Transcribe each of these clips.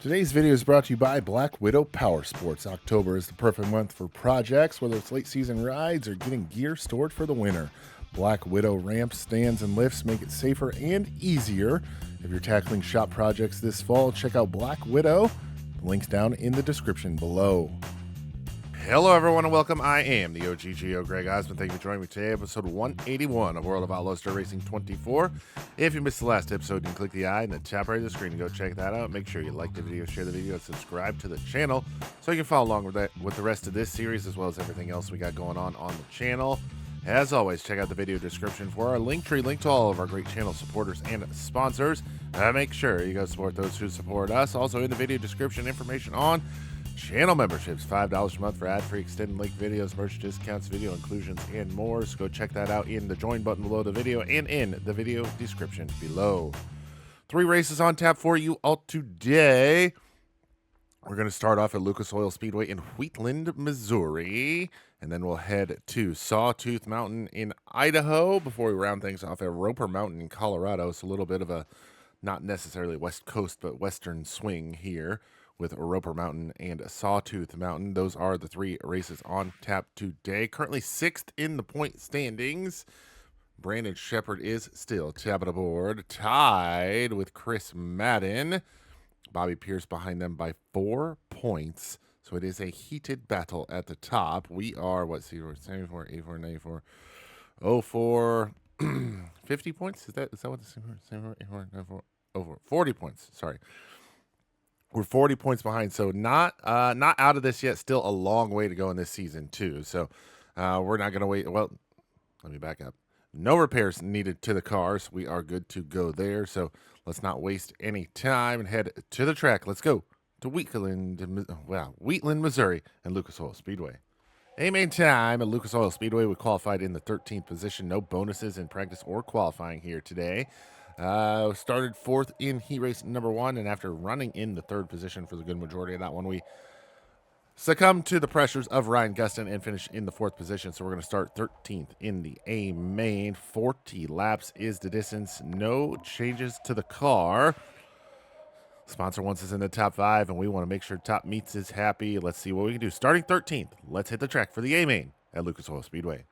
Today's video is brought to you by Black Widow Power Sports. October is the perfect month for projects, whether it's late season rides or getting gear stored for the winter. Black Widow ramps, stands, and lifts make it safer and easier. If you're tackling shop projects this fall, check out Black Widow. The link's down in the description below. Hello everyone and welcome. I am the OGGO Greg Osmond. Thank you for joining me today, episode 181 of World of Outlaws Dirt Racing 24. If you missed the last episode, you can click the eye in the top right of the screen and go check that out. Make sure you like the video, share the video, and subscribe to the channel so you can follow along with the rest of this series as well as everything else we got going on the channel. As always, check out the video description for our link tree, link to all of our great channel supporters and sponsors. Make sure you go support those who support us. Also in the video description, information on channel memberships, $5 a month for ad-free extended link videos, merch discounts, video inclusions, and more. So go check that out in the join button below the video and in the video description below. 3 races on tap for you all today. We're going to start off at Lucas Oil Speedway in Wheatland, Missouri, and then we'll head to Sawtooth Mountain in Idaho before we round things off at Roper Mountain in Colorado. It's a little bit of a, not necessarily West Coast, but Western swing here with Roper Mountain and Sawtooth Mountain. Those are the 3 races on tap today. Currently 6th in the point standings. Brandon Shepard is still tapping aboard, tied with Chris Madden. Bobby Pierce behind them by 4 points. So it is a heated battle at the top. We are, what, 74, 84, 94, 04, 50 points? Is that what the 74, 84, 94, over 40 points, sorry. We're 40 points behind, so not out of this yet. Still a long way to go in this season, too. So we're not going to wait. Well, let me back up. No repairs needed to the cars. We are good to go there. So let's not waste any time and head to the track. Let's go to Wheatland, Missouri, and Lucas Oil Speedway. A main time at Lucas Oil Speedway. We qualified in the 13th position. No bonuses in practice or qualifying here today. Started 4th in heat race number 1, and after running in the 3rd position for the good majority of that one, we succumbed to the pressures of Ryan Gustin and finished in the 4th position. So we're going to start 13th in the A main. 40 laps is the distance. No changes to the car. Sponsor wants us in the top 5, and we want to make sure Top Meats is happy. Let's see what we can do. Starting 13th, let's hit the track for the A main at Lucas Oil Speedway.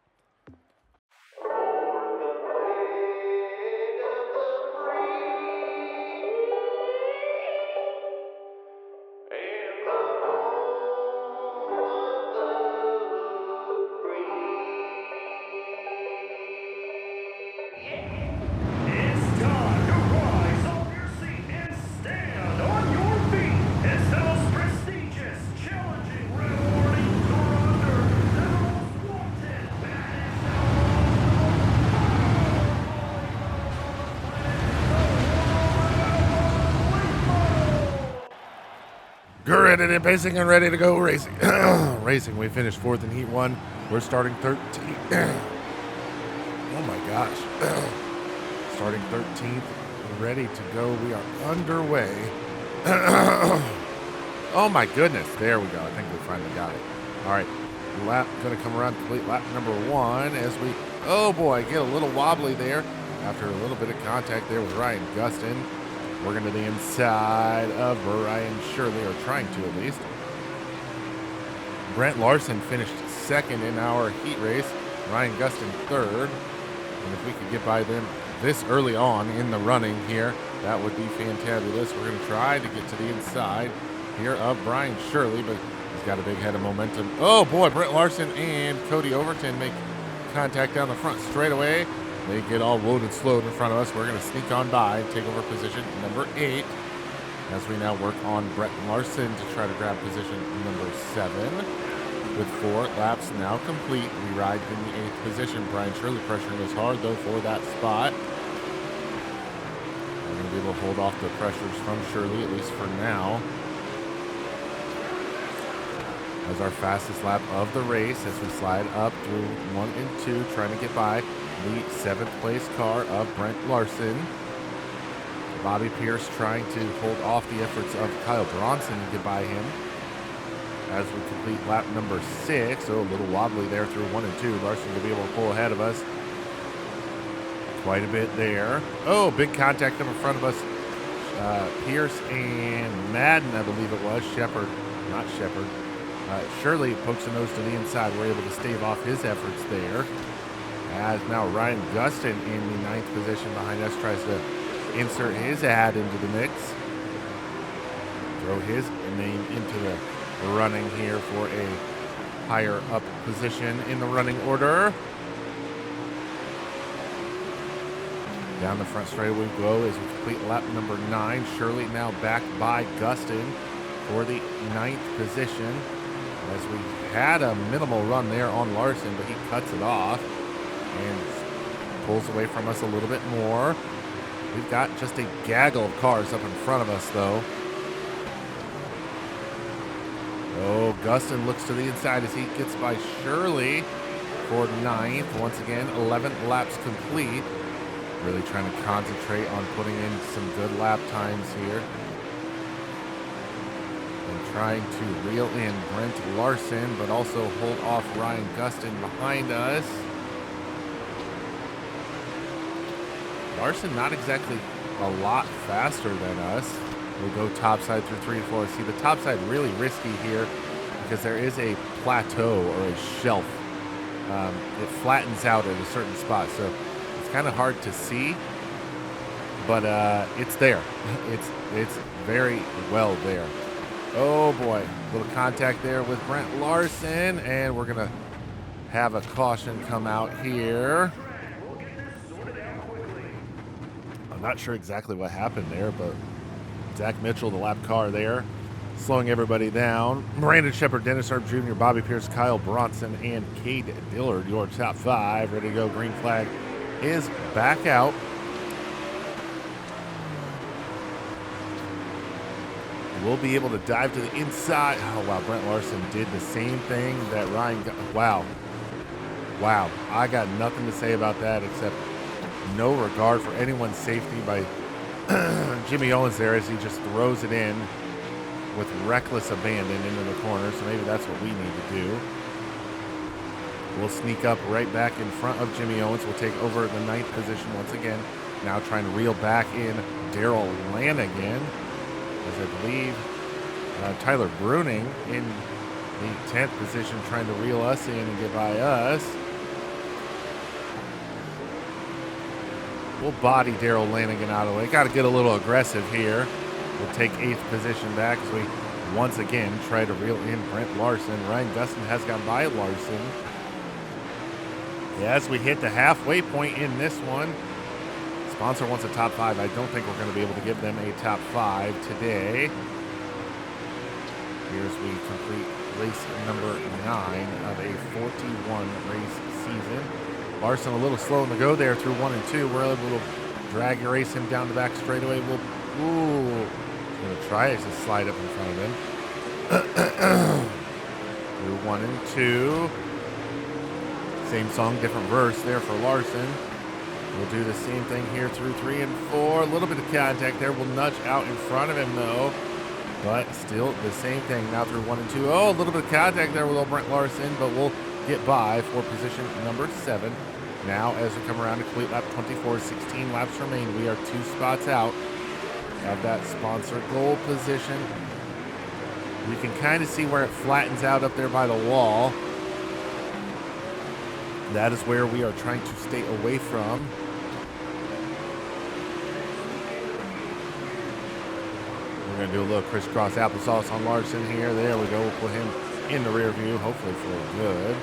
Gritted and pacing and ready to go racing. We finished 4th in heat 1. We're starting 13th. Oh my gosh. Starting 13th, ready to go. We are underway. Oh my goodness. There we go. I think we finally got it. All right. Lap going to come around, complete lap number 1 as we, oh boy, get a little wobbly there after a little bit of contact there with Ryan Gustin. Working to the inside of Brian Shirley, or trying to at least. Brent Larson finished 2nd in our heat race. Ryan Gustin 3rd. And if we could get by them this early on in the running here, that would be fantabulous. We're going to try to get to the inside here of Brian Shirley, but he's got a big head of momentum. Oh boy, Brent Larson and Cody Overton make contact down the front straightaway. They get all woed and slowed in front of us. We're going to sneak on by and take over position number 8 as we now work on Brett Larson to try to grab position number 7. With 4 laps now complete, we ride in the 8th position. Brian Shirley pressuring us hard, though, for that spot. We're going to be able to hold off the pressures from Shirley, at least for now. As our fastest lap of the race, as we slide up through 1 and 2, trying to get by the 7th place car of Brent Larson. Bobby Pierce trying to hold off the efforts of Kyle Bronson to get by him. As we complete lap number 6, so a little wobbly there through 1 and 2. Larson will be able to pull ahead of us. quite a bit there. Oh, big contact up in front of us. Pierce and Madden, I believe it was. Shepard, not Shepard. Shirley pokes the nose to the inside. We're able to stave off his efforts there. As now Ryan Gustin in the 9th position behind us tries to insert his ad into the mix. Throw his name into the running here for a higher up position in the running order. Down the front straightaway we go as we complete lap number 9. Shirley now back by Gustin for the 9th position. As we had a minimal run there on Larson, but he cuts it off and pulls away from us a little bit more. We've got just a gaggle of cars up in front of us, though. Oh, Gustin looks to the inside as he gets by Shirley for 9th. Once again, 11 laps complete. Really trying to concentrate on putting in some good lap times here. And trying to reel in Brent Larson, but also hold off Ryan Gustin behind us. Larson not exactly a lot faster than us. We'll go topside through 3 and 4. See, the topside really risky here because there is a plateau or a shelf. It flattens out at a certain spot, so it's kind of hard to see, but it's there. It's very well there. Oh boy, little contact there with Brent Larson, and we're gonna have a caution come out here. I'm not sure exactly what happened there, but Zach Mitchell, the lap car there, slowing everybody down. Brandon Shepard, Dennis Erb Jr., Bobby Pierce, Kyle Bronson, and Cade Dillard, your top 5. Ready to go. Green flag is back out. We'll be able to dive to the inside. Oh, wow. Brent Larson did the same thing that Ryan got. Wow. Wow. I got nothing to say about that except no regard for anyone's safety by Jimmy Owens there as he just throws it in with reckless abandon into the corner. So maybe that's what we need to do. We'll sneak up right back in front of Jimmy Owens. We'll take over the 9th position once again. Now trying to reel back in Daryl Lanigan. As I believe Tyler Bruning in the 10th position trying to reel us in and get by us. We'll body Daryl Lanigan out of the way. Got to get a little aggressive here. We'll take 8th position back as we once again try to reel in Brent Larson. Ryan Gustin has got by Larson. As we hit the halfway point in this one, sponsor wants a top 5. I don't think we're going to be able to give them a top 5 today. Here's we complete race number 9 of a 41 race season. Larson a little slow in the go there through 1 and 2. We're able to drag erase him down the back straightaway. We'll going to try to slide up in front of him. Through 1 and 2. Same song, different verse there for Larson. We'll do the same thing here through 3 and 4. A little bit of contact there. We'll nudge out in front of him, though. But still the same thing now through 1 and 2. Oh, a little bit of contact there with old Brent Larson, but we'll get by for position number 7. Now, as we come around to complete lap 24, 16 laps remain. We are 2 spots out of that sponsor goal position. We can kind of see where it flattens out up there by the wall. That is where we are trying to stay away from. We're going to do a little crisscross applesauce on Larson here. There we go. We'll put him in the rear view, hopefully for good.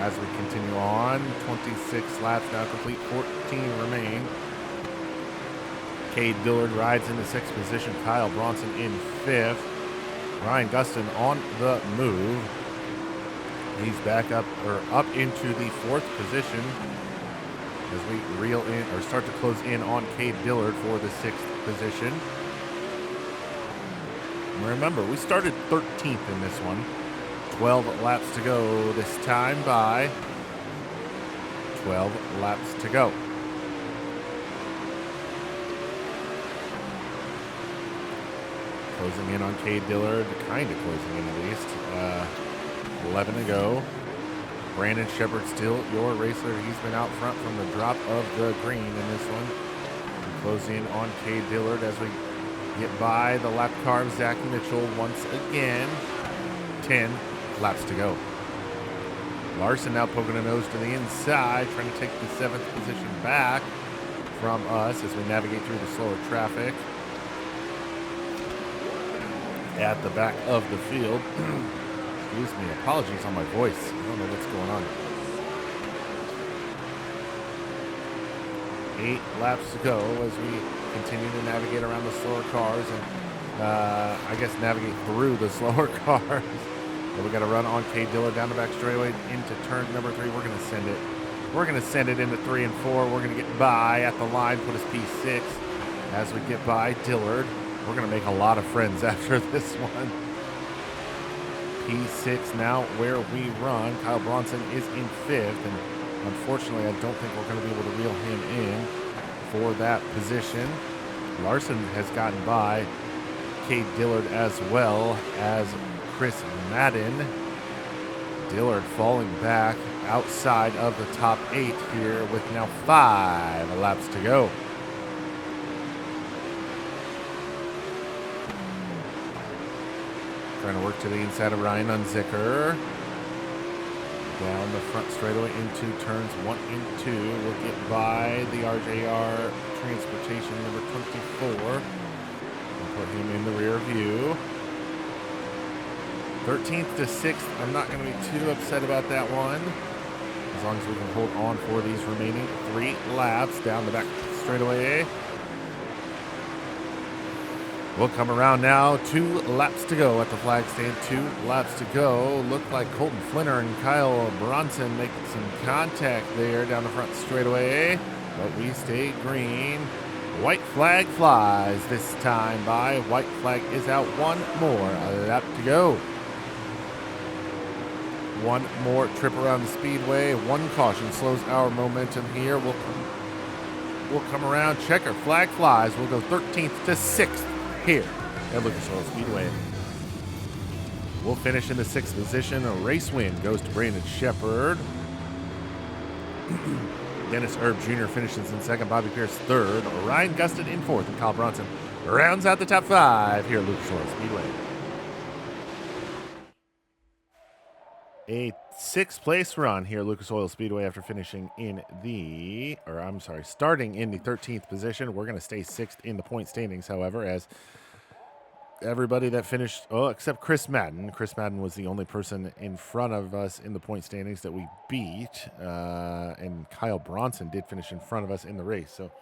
As we continue on, 26 laps now complete, 14 remain. Cade Dillard rides into 6th position. Kyle Bronson in 5th. Ryan Gustin on the move. He's back up into the 4th position as we reel in or start to close in on Cade Dillard for the 6th position. And remember, we started 13th in this one. 12 laps to go this time by 12 laps to go. Closing in on Cade Dillard, kind of closing in at least. 11 to go. Brandon Shepard still your racer. He's been out front from the drop of the green in this one. Close in on Cade Dillard as we get by the lap car of Zach Mitchell once again. 10 laps to go. Larson now poking a nose to the inside, trying to take the 7th position back from us as we navigate through the slower traffic at the back of the field. Excuse me, apologies on my voice. I don't know what's going on. 8 laps to go as we continue to navigate around the slower cars and I guess navigate through the slower cars. But we got to run on Cade Dillard down the back straightaway into turn number 3. We're going to send it. We're going to send it into 3 and 4. We're going to get by at the line, put us P6 as we get by Dillard. We're going to make a lot of friends after this one. P6 now where we run. Kyle Bronson is in 5th, and unfortunately, I don't think we're going to be able to reel him in for that position. Larson has gotten by Cade Dillard as well as Chris Madden. Dillard falling back outside of the top 8 here with now 5 laps to go. Trying to work to the inside of Ryan Unzicker. Down the front straightaway into turns 1 and 2. We'll get by the RJR Transportation number 24. We'll put him in the rear view. 13th to 6th. I'm not going to be too upset about that one. As long as we can hold on for these remaining 3 laps down the back straightaway. We'll come around now. 2 laps to go at the flag stand. 2 laps to go. Look like Colton Flinner and Kyle Bronson making some contact there down the front straightaway. But we stay green. White flag flies this time by. White flag is out. 1 more lap to go. 1 more trip around the speedway. 1 caution slows our momentum here. We'll come around. Checker flag flies. We'll go 13th to 6th. Here at Lucas Oil Speedway. We'll finish in the 6th position. A race win goes to Brandon Shepard. Dennis Erb Jr. finishes in 2nd. Bobby Pierce 3rd. Ryan Gustin in 4th. And Kyle Bronson rounds out the top 5 here at Lucas Oil Speedway. A 6th place run here at Lucas Oil Speedway after finishing in starting in the 13th position. We're going to stay 6th in the point standings, however, as everybody that finished, except Chris Madden. Chris Madden was the only person in front of us in the point standings that we beat, and Kyle Bronson did finish in front of us in the race, so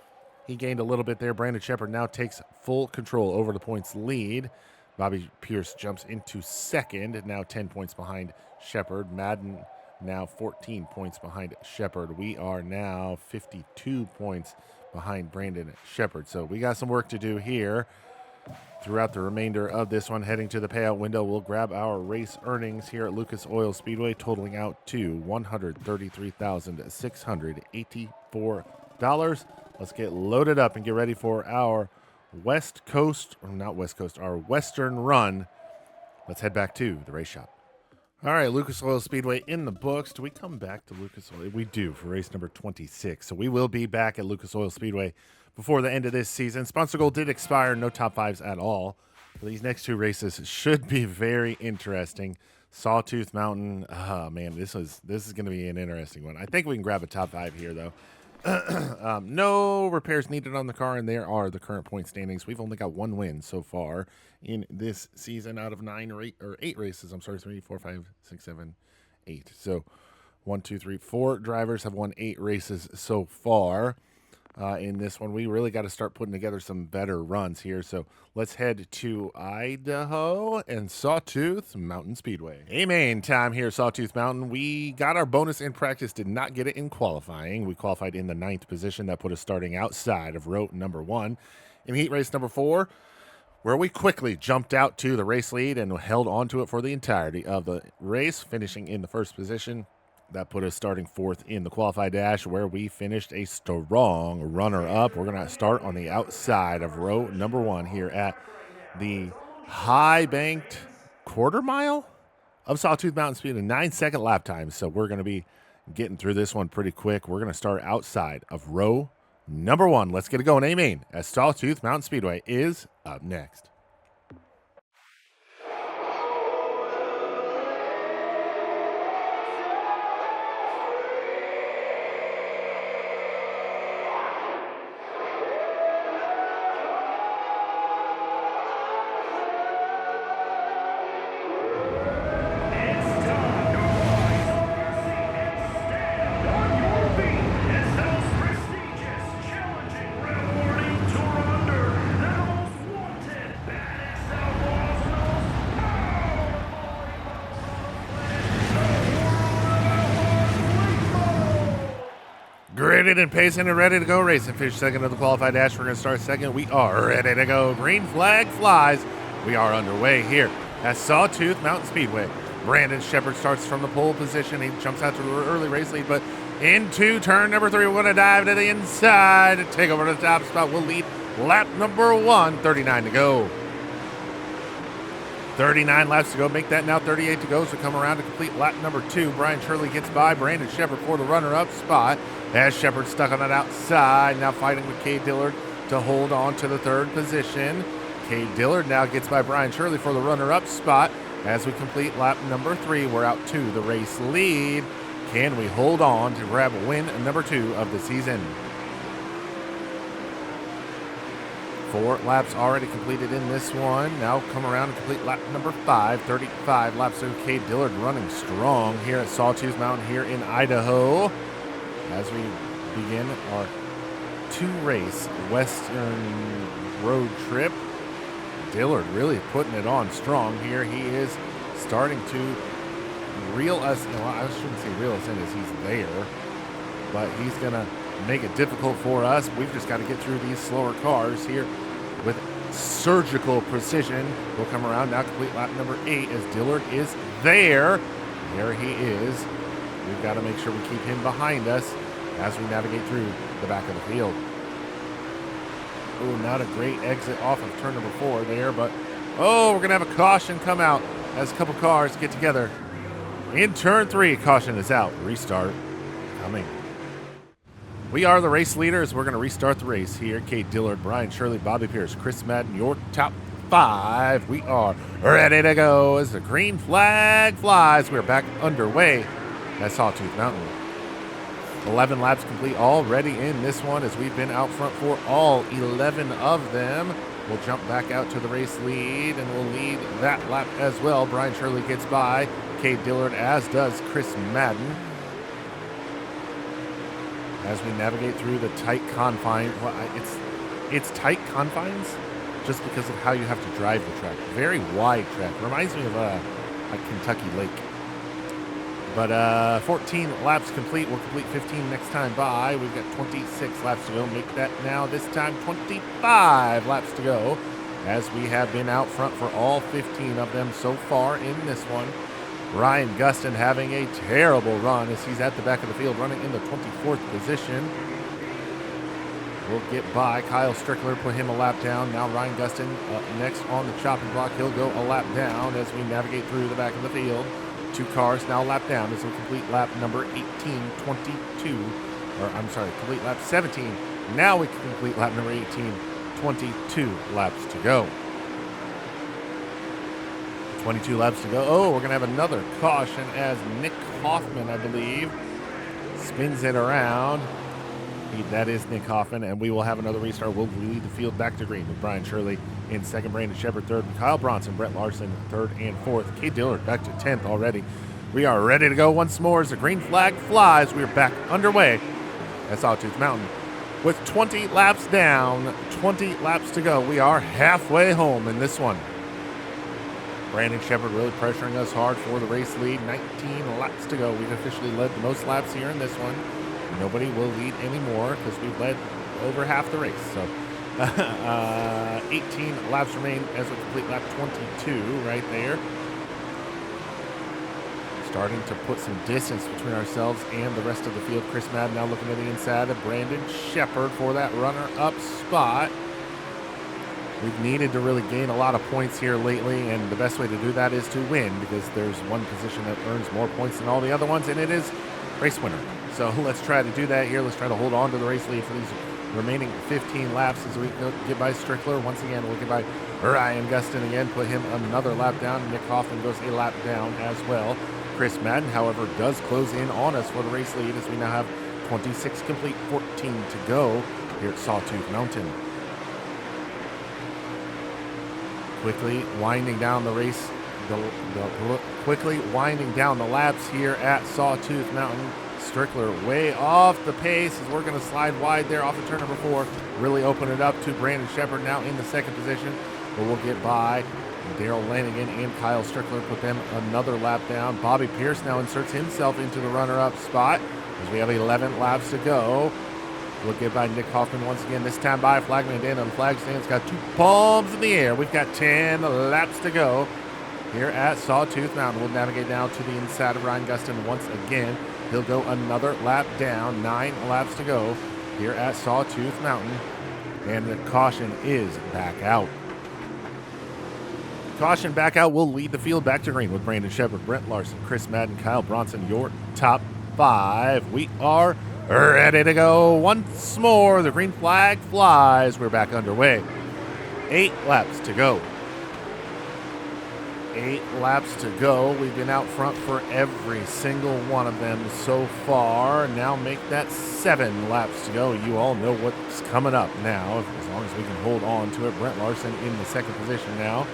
he gained a little bit there. Brandon Shepard now takes full control over the points lead. Bobby Pierce jumps into 2nd, now 10 points behind Shepard. Madden now 14 points behind Shepard. We are now 52 points behind Brandon Shepard. So we got some work to do here throughout the remainder of this one. Heading to the payout window, we'll grab our race earnings here at Lucas Oil Speedway, totaling out to $133,684. Let's get loaded up and get ready for our our Western run. Let's head back to the race shop. All right, Lucas Oil Speedway in the books. Do we come back to Lucas Oil? We do for race number 26. So we will be back at Lucas Oil Speedway before the end of this season. Sponsor goal did expire, no top 5s at all. But these next 2 races should be very interesting. Sawtooth Mountain. Oh man, this is going to be an interesting one. I think we can grab a top 5 here though. No repairs needed on the car, and there are the current point standings. We've only got 1 win so far in this season out of 8 races. I'm sorry, 3, 4, 5, 6, 7, 8. So 1, 2, 3, 4 drivers have won 8 races so far. In this one, we really got to start putting together some better runs here. So let's head to Idaho and Sawtooth Mountain Speedway. Amen time here, Sawtooth Mountain. We got our bonus in practice, did not get it in qualifying. We qualified in the 9th position. That put us starting outside of row number 1. In heat race number 4, where we quickly jumped out to the race lead and held on to it for the entirety of the race, finishing in the 1st position. That put us starting 4th in the qualified dash, where we finished a strong runner-up. We're going to start on the outside of row number 1 here at the high-banked quarter mile of Sawtooth Mountain Speed, a 9-second lap time. So we're going to be getting through this one pretty quick. We're going to start outside of row number 1. Let's get it going. A-Main as Sawtooth Mountain Speedway is up next. Gritted and pacing and ready to go. Racing finish second of the qualified dash. We're going to start second. We are ready to go. Green flag flies. We are underway here at Sawtooth Mountain Speedway. Brandon Shepard starts from the pole position. He jumps out to the early race lead, but into turn number 3, we're going to dive to the inside to take over the top spot. We'll lead lap number 1, 39 to go. 39 laps to go. Make that now 38 to go. So come around to complete lap number 2. Brian Shirley gets by Brandon Shepard for the runner-up spot. As Shepard stuck on that outside, now fighting with Cade Dillard to hold on to the 3rd position. Cade Dillard now gets by Brian Shirley for the runner-up spot. As we complete lap number 3, we're out to the race lead. Can we hold on to grab win number 2 of the season? 4 laps already completed in this one. Now come around and complete lap number 5. 35 laps to Cade Dillard running strong here at Sawtooth Mountain here in Idaho. As we begin our 2-race Western road trip. Dillard really putting it on strong here. He is starting to reel us, well, I shouldn't say reel us in as he's there, but he's going to make it difficult for us. We've just got to get through these slower cars here with surgical precision. We'll come around now, complete lap number 8 as Dillard is there. There he is. We've got to make sure we keep him behind us as we navigate through the back of the field. Oh, not a great exit off of turn number 4 there, but oh, we're going to have a caution come out as a couple cars get together. In turn 3, caution is out. Restart coming. We are the race leaders. We're going to restart the race here. Cade Dillard, Brian Shirley, Bobby Pierce, Chris Madden, your top 5. We are ready to go as the green flag flies. We're back underway at Sawtooth Mountain. 11 laps complete already in this one as we've been out front for all 11 of them. We'll jump back out to the race lead and we'll lead that lap as well. Brian Shirley gets by Cade Dillard, as does Chris Madden. As we navigate through the tight confines, well, it's tight confines just because of how you have to drive the track. Very wide track. Reminds me of a Kentucky Lake. But 14 laps complete. We'll complete 15 next time by. We've got 26 laps to go. Make that now this time 25 laps to go as we have been out front for all 15 of them so far in this one. Ryan Gustin having a terrible run as he's at the back of the field running in the 24th position. We'll get by Kyle Strickler, put him a lap down. Now Ryan Gustin next on the chopping block. He'll go a lap down as we navigate through the back of the field. 2 cars now lap down as we complete lap number 18, 22, or I'm sorry, complete lap 17. Now we can complete lap number 18, 22 laps to go. 22 laps to go. Oh, we're going to have another caution as Nick Hoffman, I believe, spins it around. That is Nick Hoffman, and we will have another restart. We'll lead the field back to green with Brian Shirley in second, Brandon Shepard third, Kyle Bronson, Brett Larson third and fourth, Cade Dillard back to 10th already. We are ready to go once more as the green flag flies. We are back underway at Sawtooth Mountain with 20 laps down, 20 laps to go. We are halfway home in this one. Brandon Shepard really pressuring us hard for the race lead. 19 laps to go. We've officially led the most laps here in this one. Nobody will lead anymore because we've led over half the race. So 18 laps remain as we complete lap 22 right there. Starting to put some distance between ourselves and the rest of the field. Chris Madden now looking to the inside of Brandon Shepard for that runner-up spot. We've needed to really gain a lot of points here lately, and the best way to do that is to win because there's one position that earns more points than all the other ones, and it is race winner. So let's try to do that here. Let's try to hold on to the race lead for these remaining 15 laps as we get by Strickler. Once again, we'll get by Ryan Gustin again, put him another lap down. Nick Hoffman goes a lap down as well. Chris Madden, however, does close in on us for the race lead as we now have 26 complete, 14 to go here at Sawtooth Mountain. Quickly winding down the race, quickly winding down the laps here at Sawtooth Mountain. Strickler way off the pace as we're going to slide wide there off of turn number 4. Really open it up to Brandon Shepard now in the second position, but we'll get by Daryl Lanigan and Kyle Strickler, put them another lap down. Bobby Pierce now inserts himself into the runner-up spot as we have 11 laps to go. We'll get by Nick Hoffman once again, this time by Flagman Dan on the flag stands. Got 2 palms in the air. We've got 10 laps to go here at Sawtooth Mountain. We'll navigate now to the inside of Ryan Gustin once again. He'll go another lap down. 9 laps to go here at Sawtooth Mountain. And the caution is back out. Caution back out will lead the field back to green with Brandon Shepard, Brent Larson, Chris Madden, Kyle Bronson, your top 5. We are ready to go once more. The green flag flies. We're back underway. 8 laps to go. 8 laps to go. We've been out front for every single one of them so far. Now make that 7 laps to go. You all know what's coming up now, as long as we can hold on to it. Brent Larson in the second position now.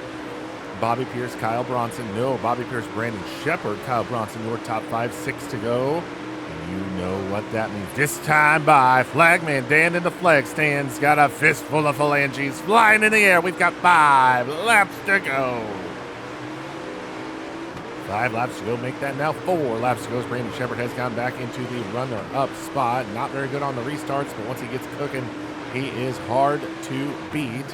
Bobby Pierce, Kyle Bronson. No, Bobby Pierce, Brandon Shepard, Kyle Bronson, your top 5. 6 to go. And you know what that means. This time by Flagman Dan in the flag stands. Got a fistful of phalanges flying in the air. We've got 5 laps to go. 5 laps to go, make that now 4 laps to go. Brandon Shepard has gone back into the runner-up spot. Not very good on the restarts, but once he gets cooking, he is hard to beat.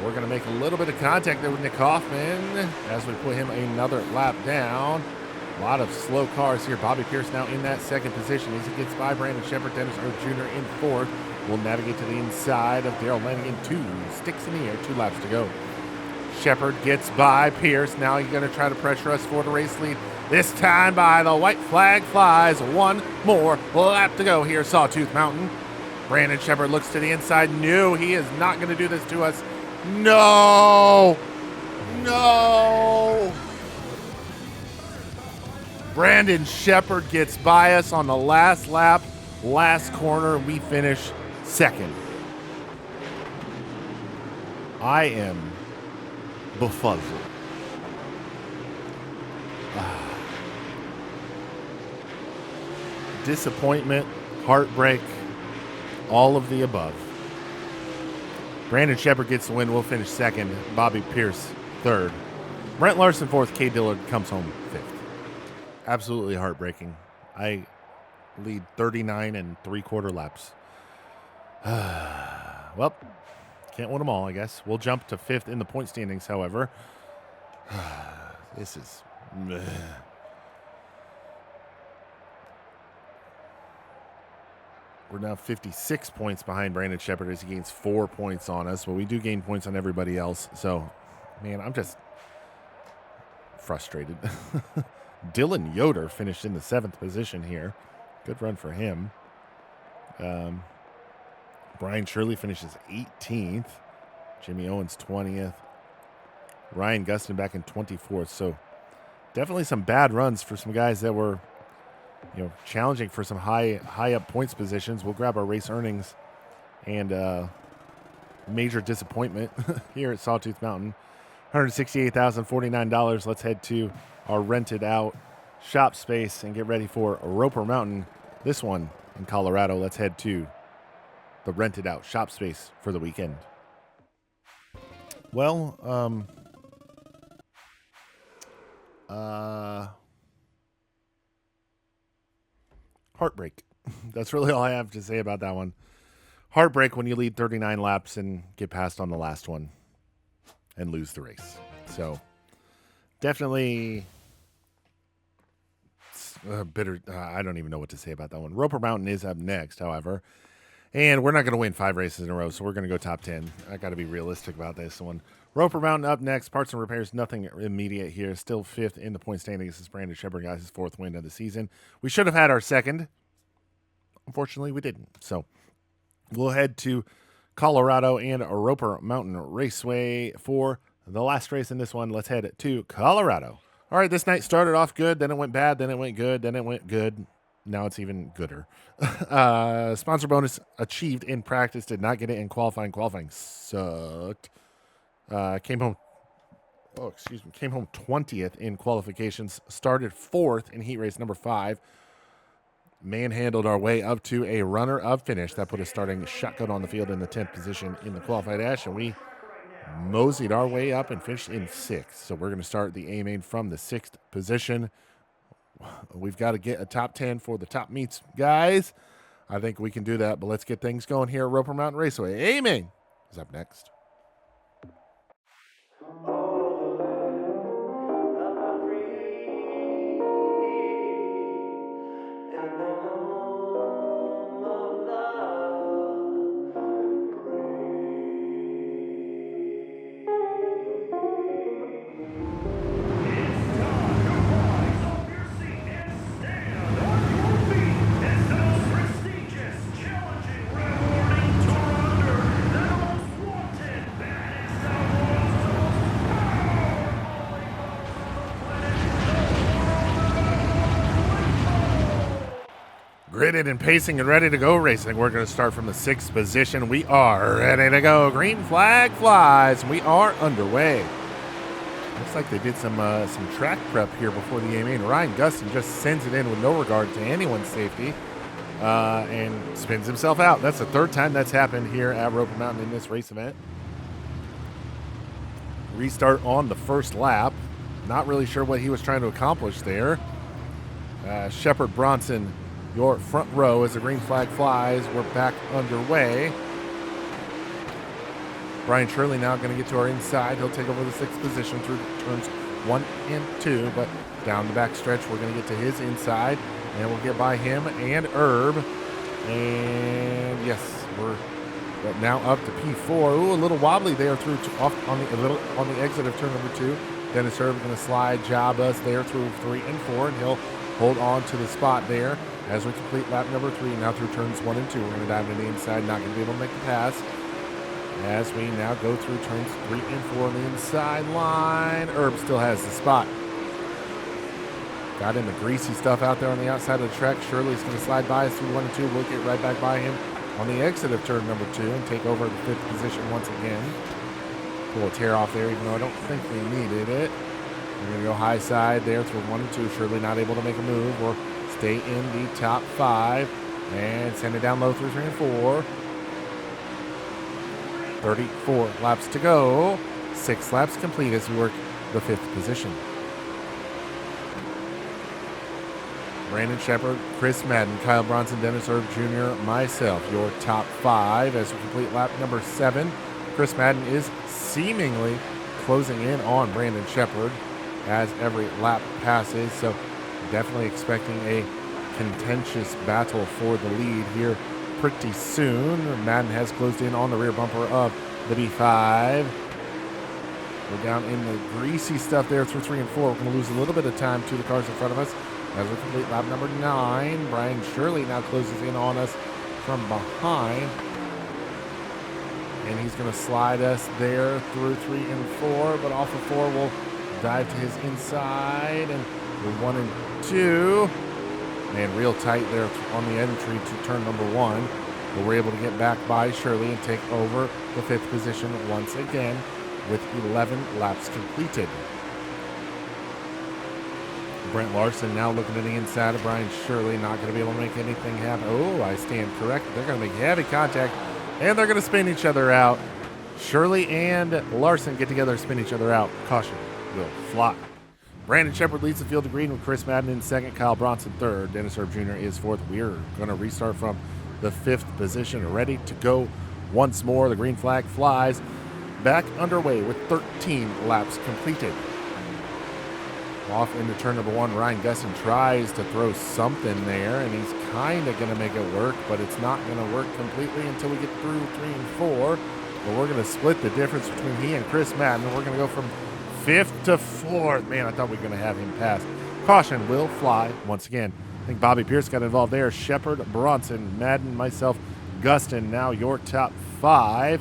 We're going to make a little bit of contact there with Nick Hoffman as we put him another lap down. A lot of slow cars here. Bobby Pierce now in that second position as he gets by Brandon Shepard. Dennis Earl Jr. in 4th. We'll navigate to the inside of Daryl Lanigan. 2 sticks in the air, 2 laps to go. Shepard gets by Pierce. Now he's going to try to pressure us for the race lead. This time by the white flag flies. 1 more lap to go here, Sawtooth Mountain. Brandon Shepard looks to the inside. No, he is not going to do this to us. No! No! Brandon Shepard gets by us on the last lap, last corner. We finish 2nd. I am befuddled. Disappointment, heartbreak, all of the above. Brandon Shepard gets the win. We'll finish 2nd. Bobby Pierce 3rd. Brent Larson 4th. Cade Dillard comes home 5th. Absolutely heartbreaking. I lead 39 3/4 laps. Well, can't win them all, I guess. We'll jump to 5th in the point standings, however. This is... We're now 56 points behind Brandon Shepard as he gains 4 points on us. But we do gain points on everybody else. So, man, I'm just frustrated. Dylan Yoder finished in the 7th position here. Good run for him. Brian Shirley finishes 18th. Jimmy Owens 20th. Ryan Gustin back in 24th. So definitely some bad runs for some guys that were, challenging for some high up points positions. We'll grab our race earnings and major disappointment here at Sawtooth Mountain. $168,049. Let's head to our rented out shop space and get ready for Roper Mountain. This one in Colorado. Let's head to the rented out shop space for the weekend. Well, heartbreak. That's really all I have to say about that one. Heartbreak when you lead 39 laps and get passed on the last one and lose the race. So definitely bitter. I don't even know what to say about that one. Roper Mountain is up next, however. And we're not going to win 5 races in a row, so we're going to go top 10. I got to be realistic about this one. Roper Mountain up next. Parts and repairs, nothing immediate here. Still 5th in the point standings. This is Brandon Shepard, got his 4th win of the season. We should have had our 2nd. Unfortunately, we didn't. So We'll head to Colorado and Roper Mountain Raceway for the last race in this one. Let's head to Colorado. All right, this night started off good, then it went bad, then it went good, then it went good. Now it's even gooder. Sponsor bonus achieved in practice, did not get it in qualifying. Qualifying sucked. Came home 20th in qualifications, started 4th in heat race number 5. Manhandled our way up to a runner-up finish. That put us starting shotgun on the field in the 10th position in the qualified dash, and we moseyed our way up and finished in 6th. So we're going to start the A-main from the 6th position. We've got to get a top 10 for the top meets, guys. I think we can do that, but let's get things going here at Roper Mountain Raceway. A-main is up next. Gritted and pacing and ready to go racing. We're going to start from the 6th position. We are ready to go. Green flag flies. We are underway. Looks like they did some track prep here before the A-main. Ryan Gustin just sends it in with no regard to anyone's safety and spins himself out. That's the 3rd time that's happened here at Roper Mountain in this race event. Restart on the 1st lap. Not really sure what he was trying to accomplish there. Shepard Bronson, your front row as the green flag flies. We're back underway. Brian Shirley now going to get to our inside. He'll take over the 6th position through turns 1 and 2, but down the back stretch, we're going to get to his inside, and we'll get by him and Herb. And yes, we're now up to P4. Ooh, a little wobbly there through off on the exit of turn number 2. Dennis Herb going to slide job us there through 3 and 4, and he'll hold on to the spot there as we complete lap number 3. Now through turns 1 and 2, we're going to dive into the inside, not going to be able to make the pass. As we now go through turns 3 and 4 on the inside line, Herb still has the spot. Got in the greasy stuff out there on the outside of the track. Shirley's going to slide by us through 1 and 2. We'll get right back by him on the exit of turn number 2 and take over the 5th position once again. Pull a tear off there, even though I don't think we needed it. We're going to go high side there through 1 and 2. Shirley not able to make a move. We'll stay in the top 5 and send it down low through 3 and 4. 34 laps to go. 6 laps complete as we work the 5th position. Brandon Shepard, Chris Madden, Kyle Bronson, Dennis Herb Jr., myself, your top 5 as we complete lap number 7. Chris Madden is seemingly closing in on Brandon Shepard as every lap passes, so definitely expecting a contentious battle for the lead here pretty soon. Madden has closed in on the rear bumper of the B5. We're down in the greasy stuff there through 3 and 4. We're going to lose a little bit of time to the cars in front of us as we complete lap number 9. Brian Shirley now closes in on us from behind, and he's going to slide us there through 3 and 4, but off of 4 we'll dive to his inside, and we're 1 and 2. Man, real tight there on the entry to turn number 1. But we're able to get back by Shirley and take over the 5th position once again with 11 laps completed. Brent Larson now looking to the inside of Brian Shirley, not going to be able to make anything happen. Oh, I stand correct. They're going to make heavy contact, and they're going to spin each other out. Shirley and Larson get together, spin each other out. Caution will fly. Brandon Shepard leads the field of green with Chris Madden in 2nd, Kyle Bronson 3rd, Dennis Herb Jr. is 4th. We're going to restart from the 5th position, ready to go once more. The green flag flies. Back underway with 13 laps completed. Off into turn number 1, Ryan Gustin tries to throw something there, and he's kind of going to make it work, but it's not going to work completely until we get through 3 and 4. But we're going to split the difference between he and Chris Madden. We're going to go from 5th to 4th. Man, I thought we were going to have him pass. Caution will fly once again. I think Bobby Pierce got involved there. Shepard, Bronson, Madden, myself, Gustin, now your top 5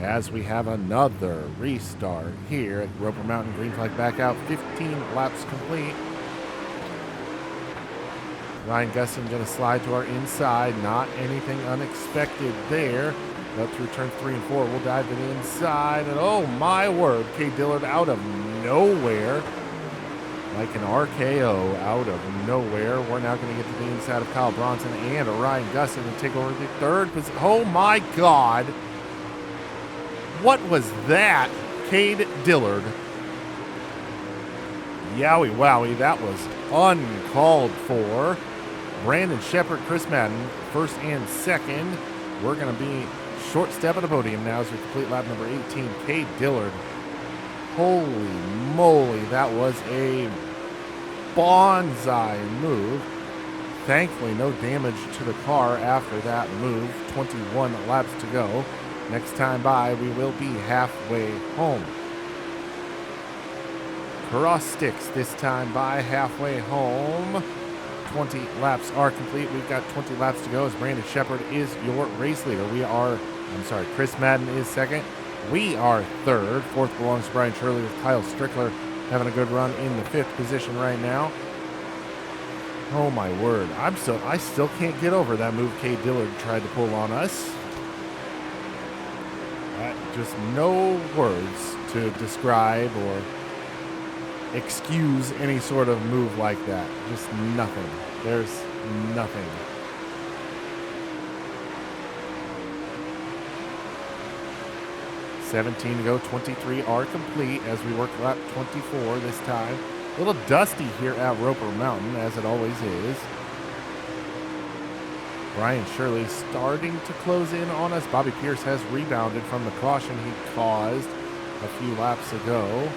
as we have another restart here at Roper Mountain. Green flag back out, 15 laps complete. Ryan Gustin going to slide to our inside. Not anything unexpected there. Up through turn 3 and 4, we'll dive to the inside. And oh my word, K. Dillard out of nowhere. Like an RKO out of nowhere. We're now going to get to the inside of Kyle Bronson and Ryan Gustin and take over the third position. Oh my God. What was that? Cade Dillard. Yowie wowie, that was uncalled for. Brandon Shepard, Chris Madden, first and second. We're going to be short step of the podium now as we complete lap number 18. Cade Dillard. Holy moly, that was a bonsai move. Thankfully, no damage to the car after that move. 21 laps to go. Next time by, we will be halfway home. Cross sticks this time by, halfway home. 20 laps are complete. We've got 20 laps to go as Brandon Shepard is your race leader. Chris Madden is second. We are third. Fourth belongs to Brian Shirley with Kyle Strickler having a good run in the 5th position right now. Oh my word. I still can't get over that move Cade Dillard tried to pull on us. Just no words to describe or excuse any sort of move like that. Just nothing. There's nothing. $17 to go, 23 are complete as we work lap 24 this time. A little dusty here at Roper Mountain, as it always is. Brian Shirley starting to close in on us. Bobby Pierce has rebounded from the caution he caused a few laps ago.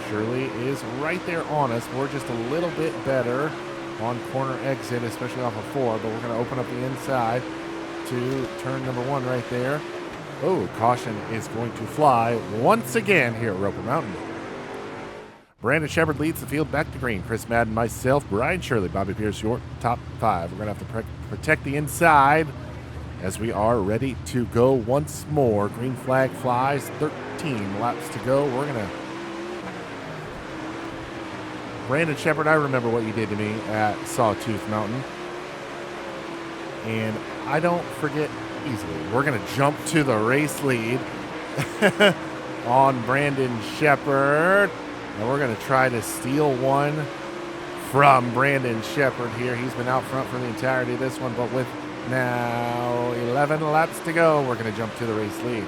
Shirley is right there on us. We're just a little bit better on corner exit, especially off of 4, but we're going to open up the inside to turn number 1 right there. Oh, caution is going to fly once again here at Roper Mountain. Brandon Shepard leads the field back to green. Chris Madden, myself, Brian Shirley, Bobby Pierce, your top 5. We're going to have to protect the inside as we are ready to go once more. Green flag flies, 13 laps to go. We're going to... Brandon Shepard, I remember what you did to me at Sawtooth Mountain. And I don't forget easily. We're going to jump to the race lead on Brandon Shepard. And we're going to try to steal one from Brandon Shepard here. He's been out front for the entirety of this one, but with now 11 laps to go, we're going to jump to the race lead.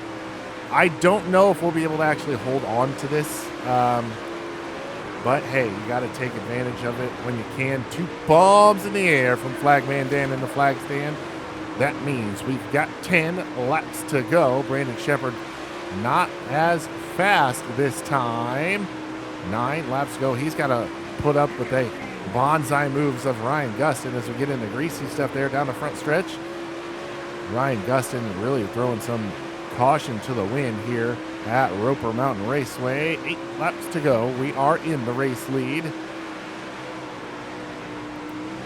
I don't know if we'll be able to actually hold on to this, but hey, you got to take advantage of it when you can. 2 bombs in the air from Flagman Dan in the flag stand. That means we've got 10 laps to go. Brandon Shepard not as fast this time. 9 laps to go. He's got to put up with a bonsai moves of Ryan Gustin as we get into greasy stuff there down the front stretch. Ryan Gustin really throwing some caution to the wind here at Roper Mountain Raceway. 8 laps to go. We are in the race lead.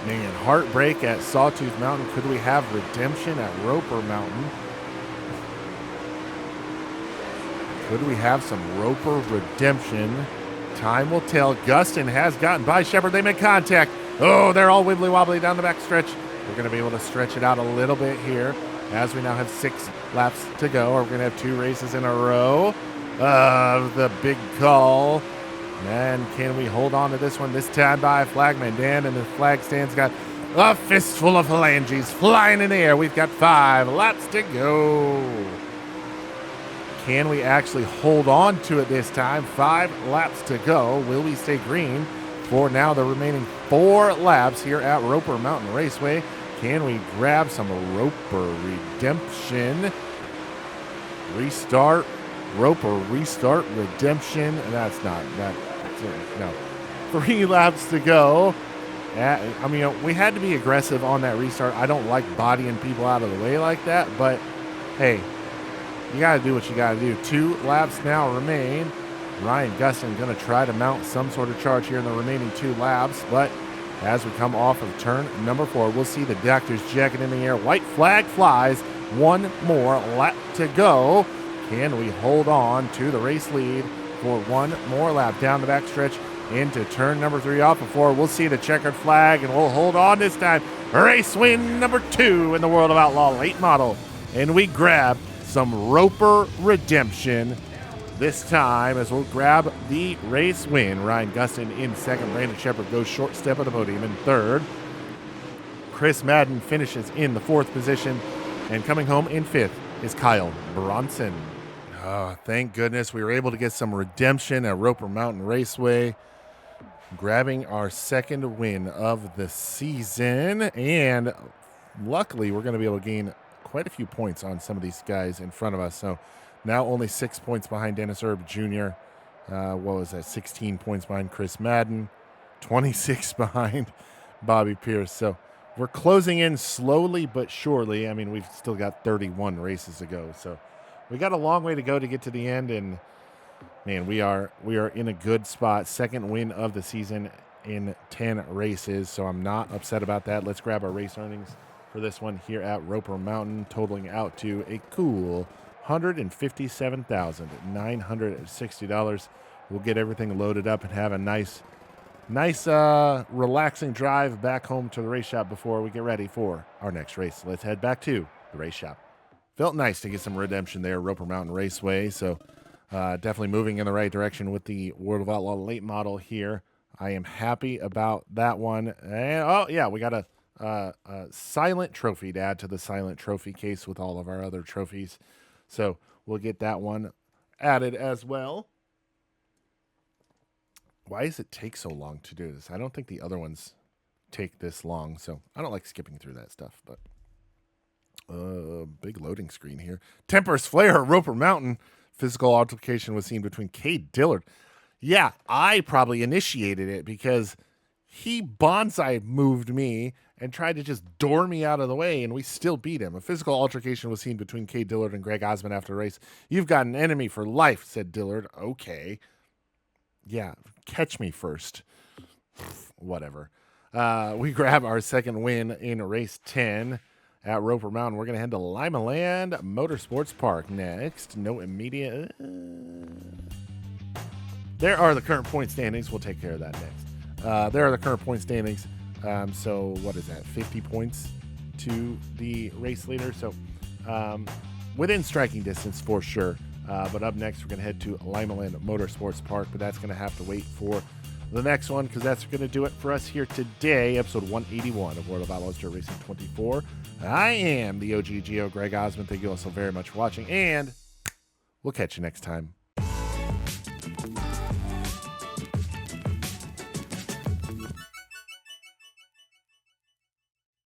Man, heartbreak at Sawtooth Mountain. Could we have redemption at Roper Mountain? Could we have some Roper redemption? Time will tell. Gustin has gotten by Shepard. They make contact. Oh, they're all wibbly wobbly down the back stretch. We're going to be able to stretch it out a little bit here as we now have 6 laps to go. We're going to have 2 races in a row of the big call. And can we hold on to this one this time by Flagman Dan? And the flag stand's got a fistful of phalanges flying in the air. We've got 5 laps to go. Can we actually hold on to it this time? 5 laps to go. Will we stay green for now the remaining 4 laps here at Roper Mountain Raceway? Can we grab some Roper redemption? Restart. Roper restart redemption. That's not that. No. 3 laps to go. I mean, we had to be aggressive on that restart. I don't like bodying people out of the way like that, but hey, you got to do what you got to do. 2 laps now remain. Ryan Gustin going to try to mount some sort of charge here in the remaining 2 laps, but As we come off of turn number 4, we'll see the doctor's jacket in the air. White flag flies. One more lap to go. Can we hold on to the race lead for one more lap down the backstretch into turn number 3 off of 4? We'll see the checkered flag, and we'll hold on this time. Race win number 2 in the World of Outlaw late model. And we grab some Roper redemption this time as we'll grab the race win. Ryan Gustin in second. Brandon Shepard goes short step of the podium in third. Chris Madden finishes in the 4th position. And coming home in 5th is Kyle Bronson. Oh, thank goodness we were able to get some redemption at Roper Mountain Raceway, grabbing our 2nd win of the season. And luckily, we're going to be able to gain quite a few points on some of these guys in front of us. So now only 6 points behind Dennis Erb Jr. What was that? 16 points behind Chris Madden, 26 behind Bobby Pierce. So we're closing in slowly but surely. I mean, we've still got 31 races to go. So we got a long way to go to get to the end. And man, we are in a good spot. 2nd win of the season in 10 races. So I'm not upset about that. Let's grab our race earnings for this one here at Roper Mountain, totaling out to a cool $157,960. We'll get everything loaded up and have a nice relaxing drive back home to the race shop before we get ready for our next race. Let's head back to the race shop. Felt nice to get some redemption there, Roper Mountain Raceway. So definitely moving in the right direction with the World of Outlaw late model here. I am happy about that one. And, oh, yeah, we got a silent trophy to add to the silent trophy case with all of our other trophies. So we'll get that one added as well. Why does it take so long to do this? I don't think the other ones take this long, so I don't like skipping through that stuff. But big loading screen here. Temper's Flare, Roper Mountain. Physical altercation was seen between Cade Dillard. Yeah, I probably initiated it because he bonsai moved me and tried to just door me out of the way, and we still beat him. A physical altercation was seen between Cade Dillard and Greg Osmond after the race. You've got an enemy for life, said Dillard. Okay. Yeah, catch me first. Whatever. We grab our 2nd win in race 10 at Roper Mountain. We're going to head to Lima Land Motorsports Park next. No immediate. There are the current point standings. We'll take care of that next. There are the current point standings. So what is that? 50 points to the race leader. So within striking distance for sure. But up next, we're going to head to Lima Land Motorsports Park. But that's going to have to wait for the next one because that's going to do it for us here today. Episode 181 of World of Outlaws Dirt Racing 24. I am the OG Geo, Greg Osmond. Thank you all so very much for watching. And we'll catch you next time.